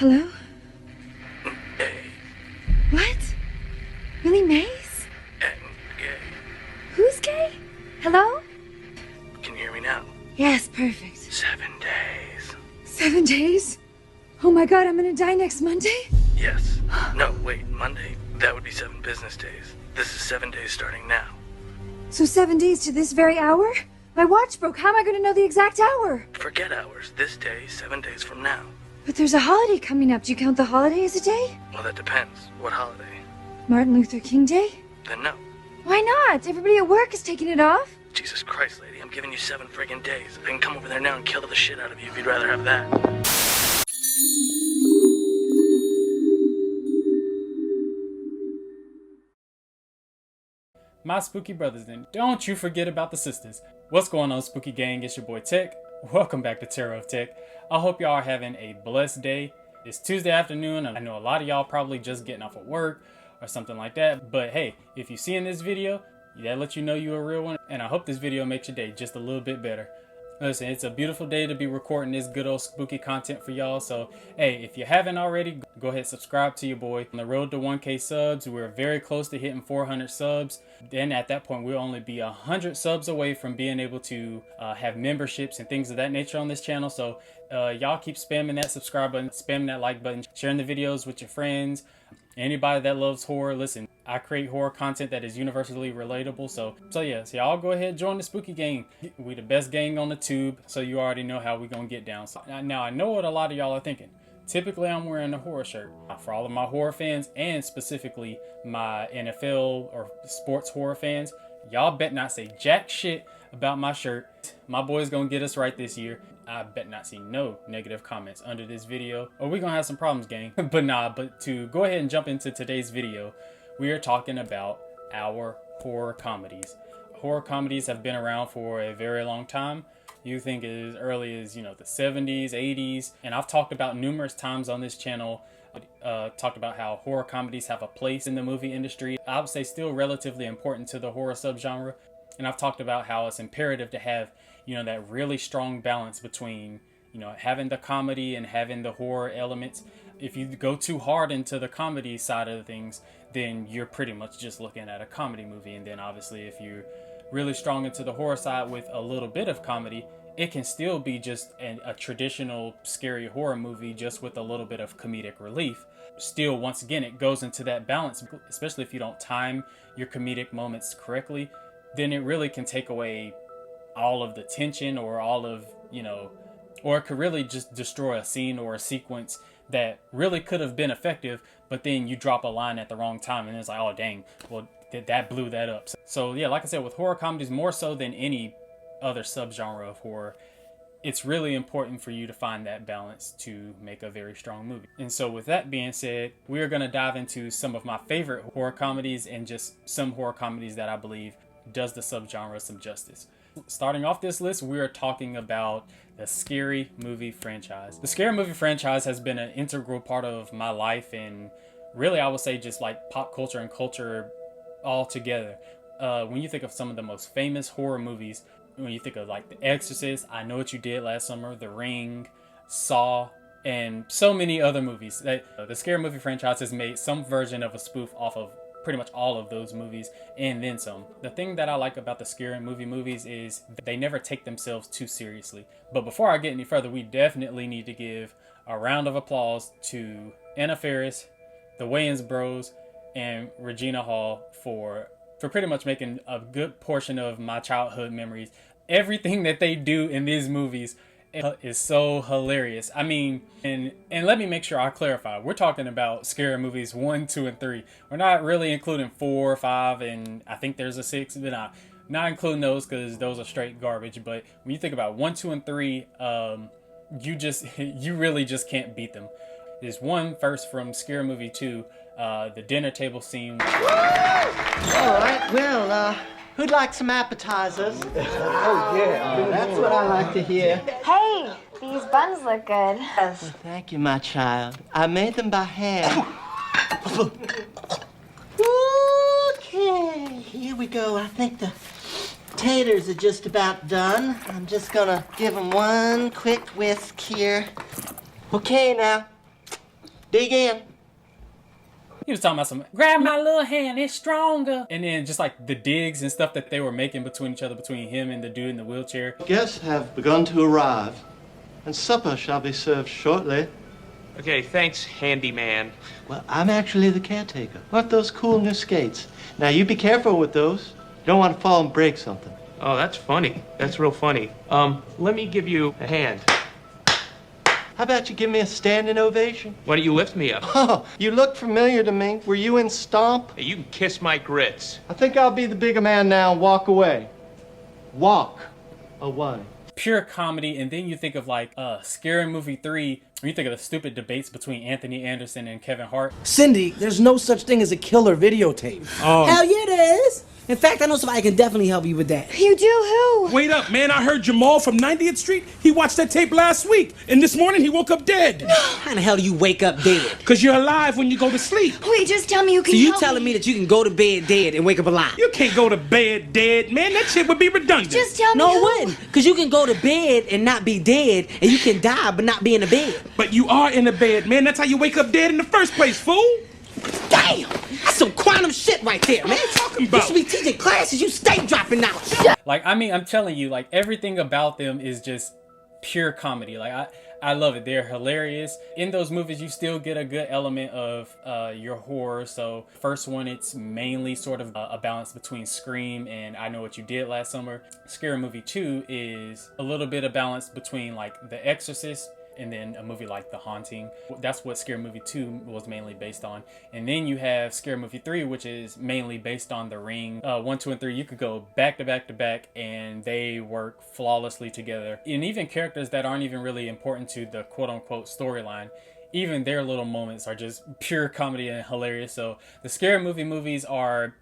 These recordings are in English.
Hello? Hey. What? Willie Mays? Gay. Who's gay? Hello? Can you hear me now? Yes, perfect. 7 days. 7 days? Oh my god, I'm gonna die next Monday? Yes. No, wait, Monday? That would be 7 business days. This is 7 days starting now. So 7 days to this very hour? My watch broke. How am I gonna know the exact hour? Forget hours. This day, 7 days from now. But there's a holiday coming up. Do you count the holiday as a day? Well, that depends. What holiday? Martin Luther King Day? Then no. Why not? Everybody at work is taking it off. Jesus Christ, lady, I'm giving you 7 friggin' days. I can come over there now and kill the shit out of you if you'd rather have that. My spooky brothers, then don't you forget about the sisters. What's going on, spooky gang? It's your boy Tech. Welcome back to Terror of Tech. I hope y'all are having a blessed day. It's Tuesday afternoon. I know a lot of y'all probably just getting off of work or something like that. But hey, if you see in this video, that lets you know you're a real one. And I hope this video makes your day just a little bit better. Listen, it's a beautiful day to be recording this good old spooky content for y'all. So, hey, if you haven't already, go ahead and subscribe to your boy. On the road to 1K subs, we're very close to hitting 400 subs. Then at that point, we'll only be 100 subs away from being able to have memberships and things of that nature on this channel. So, y'all keep spamming that subscribe button, spamming that like button, sharing the videos with your friends. Anybody that loves horror, listen, I create horror content that is universally relatable. So y'all go ahead and join the spooky gang. We the best gang on the tube, so you already know how we gonna get down. So now I know what a lot of y'all are thinking. Typically, I'm wearing a horror shirt. For all of my horror fans, and specifically my NFL or sports horror fans, y'all bet not say jack shit about my shirt. My boy's gonna get us right this year. I bet not see no negative comments under this video, or we're gonna have some problems, gang. But to go ahead and jump into today's video, we are talking about our horror comedies. Horror comedies have been around for a very long time. You think as early as, the 70s, 80s, and I've talked about numerous times on this channel, talked about how horror comedies have a place in the movie industry. I would say still relatively important to the horror subgenre. And I've talked about how it's imperative to have, that really strong balance between, having the comedy and having the horror elements. If you go too hard into the comedy side of things, then you're pretty much just looking at a comedy movie. And then obviously if you're really strong into the horror side with a little bit of comedy, it can still be just a traditional scary horror movie just with a little bit of comedic relief. Still, once again, it goes into that balance, especially if you don't time your comedic moments correctly, then it really can take away all of the tension or all of, or it could really just destroy a scene or a sequence that really could have been effective, but then you drop a line at the wrong time and it's like, oh dang, well that blew that up. So yeah, like I said, with horror comedies, more so than any other subgenre of horror, it's really important for you to find that balance to make a very strong movie. And so with that being said, we are going to dive into some of my favorite horror comedies and just some horror comedies that I believe does the subgenre some justice. Starting off this list, we are talking about the Scary Movie franchise. The Scary Movie franchise has been an integral part of my life, and really I would say just like pop culture and culture all together. When you think of some of the most famous horror movies, when you think of like The Exorcist, I Know What You Did Last Summer, The Ring, Saw, and so many other movies, that the Scary Movie franchise has made some version of a spoof off of pretty much all of those movies and then some. The thing that I like about the Scary Movie movies is they never take themselves too seriously. But before I get any further, we definitely need to give a round of applause to Anna Faris, the Wayans Bros, and Regina Hall for pretty much making a good portion of my childhood memories. Everything that they do in these movies is so hilarious. I mean, and let me make sure I clarify. We're talking about Scary Movies 1, 2, and 3. We're not really including 4, 5, and I think there's a 6. But not including those because those are straight garbage. But when you think about 1, 2, and 3, you really just can't beat them. There's one first from Scary Movie 2, the dinner table scene. All right, well, who'd like some appetizers? Oh, yeah. That's what I like to hear. Hey, these buns look good. Yes. Well, thank you, my child. I made them by hand. Okay, here we go. I think the taters are just about done. I'm just gonna give them one quick whisk here. Okay, now, Dig in. He was talking about some, grab my little hand, it's stronger. And then just like the digs and stuff that they were making between each other, between him and the dude in the wheelchair. Guests have begun to arrive, and supper shall be served shortly. Okay, thanks, handyman. Well, I'm actually the caretaker. What those cool new skates? Now, you be careful with those. You don't want to fall and break something. Oh, that's funny. That's real funny. Let me give you a hand. How about you give me a standing ovation? Why don't you lift me up? Oh, you look familiar to me. Were you in Stomp? Hey, you can kiss my grits. I think I'll be the bigger man now and walk away. Walk away. Pure comedy. And then you think of like Scary Movie 3, when you think of the stupid debates between Anthony Anderson and Kevin Hart. Cindy, there's no such thing as a killer videotape. Hell yeah, there is. In fact, I know somebody can definitely help you with that. You do who? Wait up, man. I heard Jamal from 90th Street. He watched that tape last week, and this morning he woke up dead. How the hell do you wake up dead? Because you're alive when you go to sleep. Wait, just tell me you can So you help telling me that you can go to bed dead and wake up alive? You can't go to bed dead, man. That shit would be redundant. Just tell me No, who. it wouldn't. Because you can go to bed and not be dead, and you can die but not be in the bed. But you are in the bed, man. That's how you wake up dead in the first place, fool. Damn! That's some quantum shit right there, man. What are you talking You about? should be teaching classes. You stay dropping out. Like, I mean, I'm telling you, like, everything about them is just pure comedy. Like, I love it. They're hilarious. In those movies, you still get a good element of your horror. So, first one, it's mainly sort of a balance between Scream and I Know What You Did Last Summer. Scary Movie 2 is a little bit of balance between, like, The Exorcist and then a movie like The Haunting. That's what Scary Movie 2 was mainly based on. And then you have Scary Movie 3, which is mainly based on The Ring. 1, 2, and 3, you could go back to back to back, and they work flawlessly together. And even characters that aren't even really important to the quote-unquote storyline, even their little moments are just pure comedy and hilarious. So the Scary Movie movies are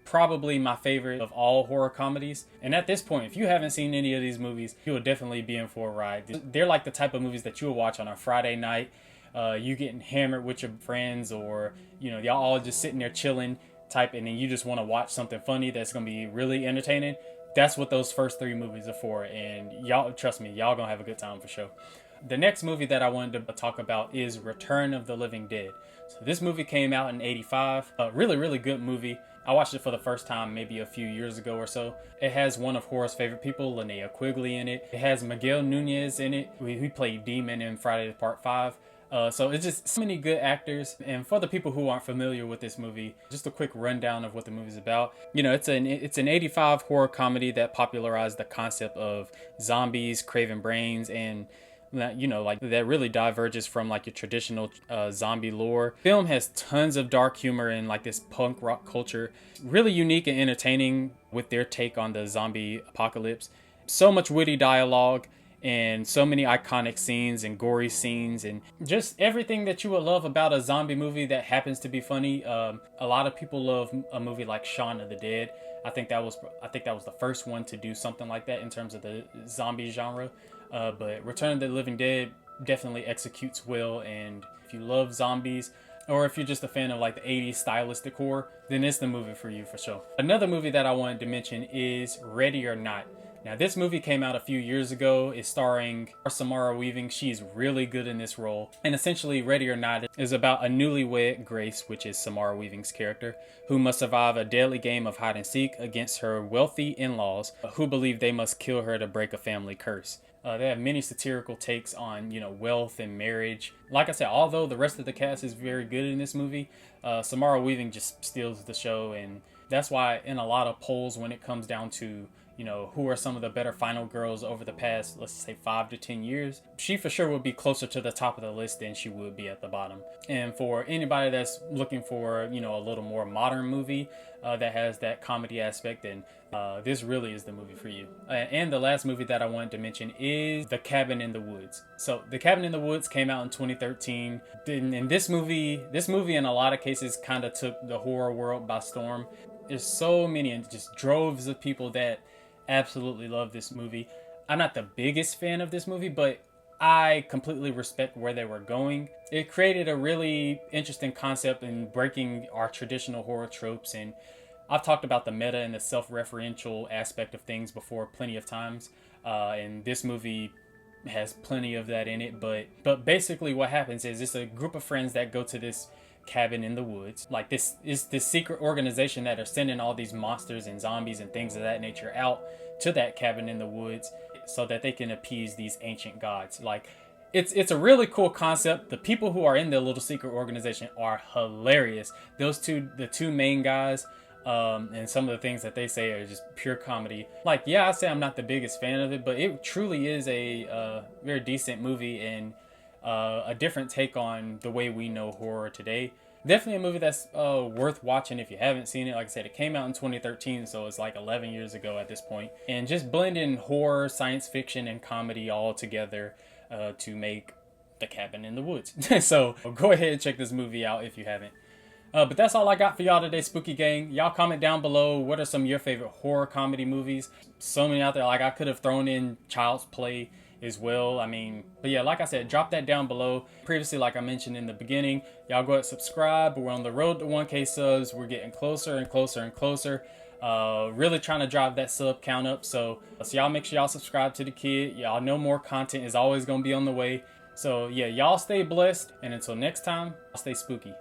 probably my favorite of all horror comedies. And at this point, if you haven't seen any of these movies, you will definitely be in for a ride. They're like the type of movies that you'll watch on a Friday night. You getting hammered with your friends, or y'all all just sitting there chilling type, and then you just want to watch something funny that's gonna be really entertaining. That's what those first 3 movies are for, and y'all, trust me, y'all gonna have a good time for sure. The next movie that I wanted to talk about is Return of the Living Dead. So this movie came out in '85. A really, really good movie. I watched it for the first time maybe a few years ago or so. It has one of horror's favorite people, Linnea Quigley, in it. It has Miguel Nunez in it. He played Demon in Friday Part 5. So it's just so many good actors. And for the people who aren't familiar with this movie, just a quick rundown of what the movie's about. It's an '85 horror comedy that popularized the concept of zombies, craven brains, and that really diverges from like your traditional zombie lore. Film has tons of dark humor and like this punk rock culture. Really unique and entertaining with their take on the zombie apocalypse. So much witty dialogue and so many iconic scenes and gory scenes and just everything that you would love about a zombie movie that happens to be funny. A lot of people love a movie like Shaun of the Dead. I think that was the first one to do something like that in terms of the zombie genre. But Return of the Living Dead definitely executes well, and if you love zombies, or if you're just a fan of like the 80s stylistic horror, then it's the movie for you for sure. Another movie that I wanted to mention is Ready or Not. Now this movie came out a few years ago. It's starring Samara Weaving. She's really good in this role. And essentially Ready or Not is about a newlywed, Grace, which is Samara Weaving's character, who must survive a deadly game of hide and seek against her wealthy in-laws who believe they must kill her to break a family curse. They have many satirical takes on, wealth and marriage. Like I said, although the rest of the cast is very good in this movie, Samara Weaving just steals the show. And that's why in a lot of polls, when it comes down to, who are some of the better final girls over the past, let's say 5 to 10 years, she for sure would be closer to the top of the list than she would be at the bottom. And for anybody that's looking for, a little more modern movie that has that comedy aspect, then this really is the movie for you. And the last movie that I wanted to mention is The Cabin in the Woods. So The Cabin in the Woods came out in 2013. And this movie in a lot of cases kind of took the horror world by storm. There's so many and just droves of people that absolutely love this movie. I'm not the biggest fan of this movie, but I completely respect where they were going. It created a really interesting concept in breaking our traditional horror tropes, and I've talked about the meta and the self-referential aspect of things before plenty of times, and this movie has plenty of that in it, but basically what happens is it's a group of friends that go to this cabin in the woods. Like, this is this secret organization that are sending all these monsters and zombies and things of that nature out to that cabin in the woods so that they can appease these ancient gods. Like, it's a really cool concept. The people who are in the little secret organization are hilarious. The two main guys, and some of the things that they say are just pure comedy. Like, yeah, I say I'm not the biggest fan of it, but it truly is a very decent movie and a different take on the way we know horror today. Definitely a movie that's worth watching if you haven't seen it. Like I said, it came out in 2013, so it's like 11 years ago at this point. And just blending horror, science fiction, and comedy all together to make The Cabin in the Woods. So go ahead and check this movie out if you haven't. But that's all I got for y'all today, Spooky Gang. Y'all comment down below, what are some of your favorite horror comedy movies? So many out there. Like, I could have thrown in Child's Play as well. I mean, but yeah, like I said, drop that down below. Previously, like I mentioned in the beginning, y'all go ahead and subscribe. We're on the road to 1K subs. We're getting closer and closer and closer. Really trying to drive that sub count up. So y'all make sure y'all subscribe to the kid. Y'all know more content is always going to be on the way. So yeah, y'all stay blessed. And until next time, stay spooky.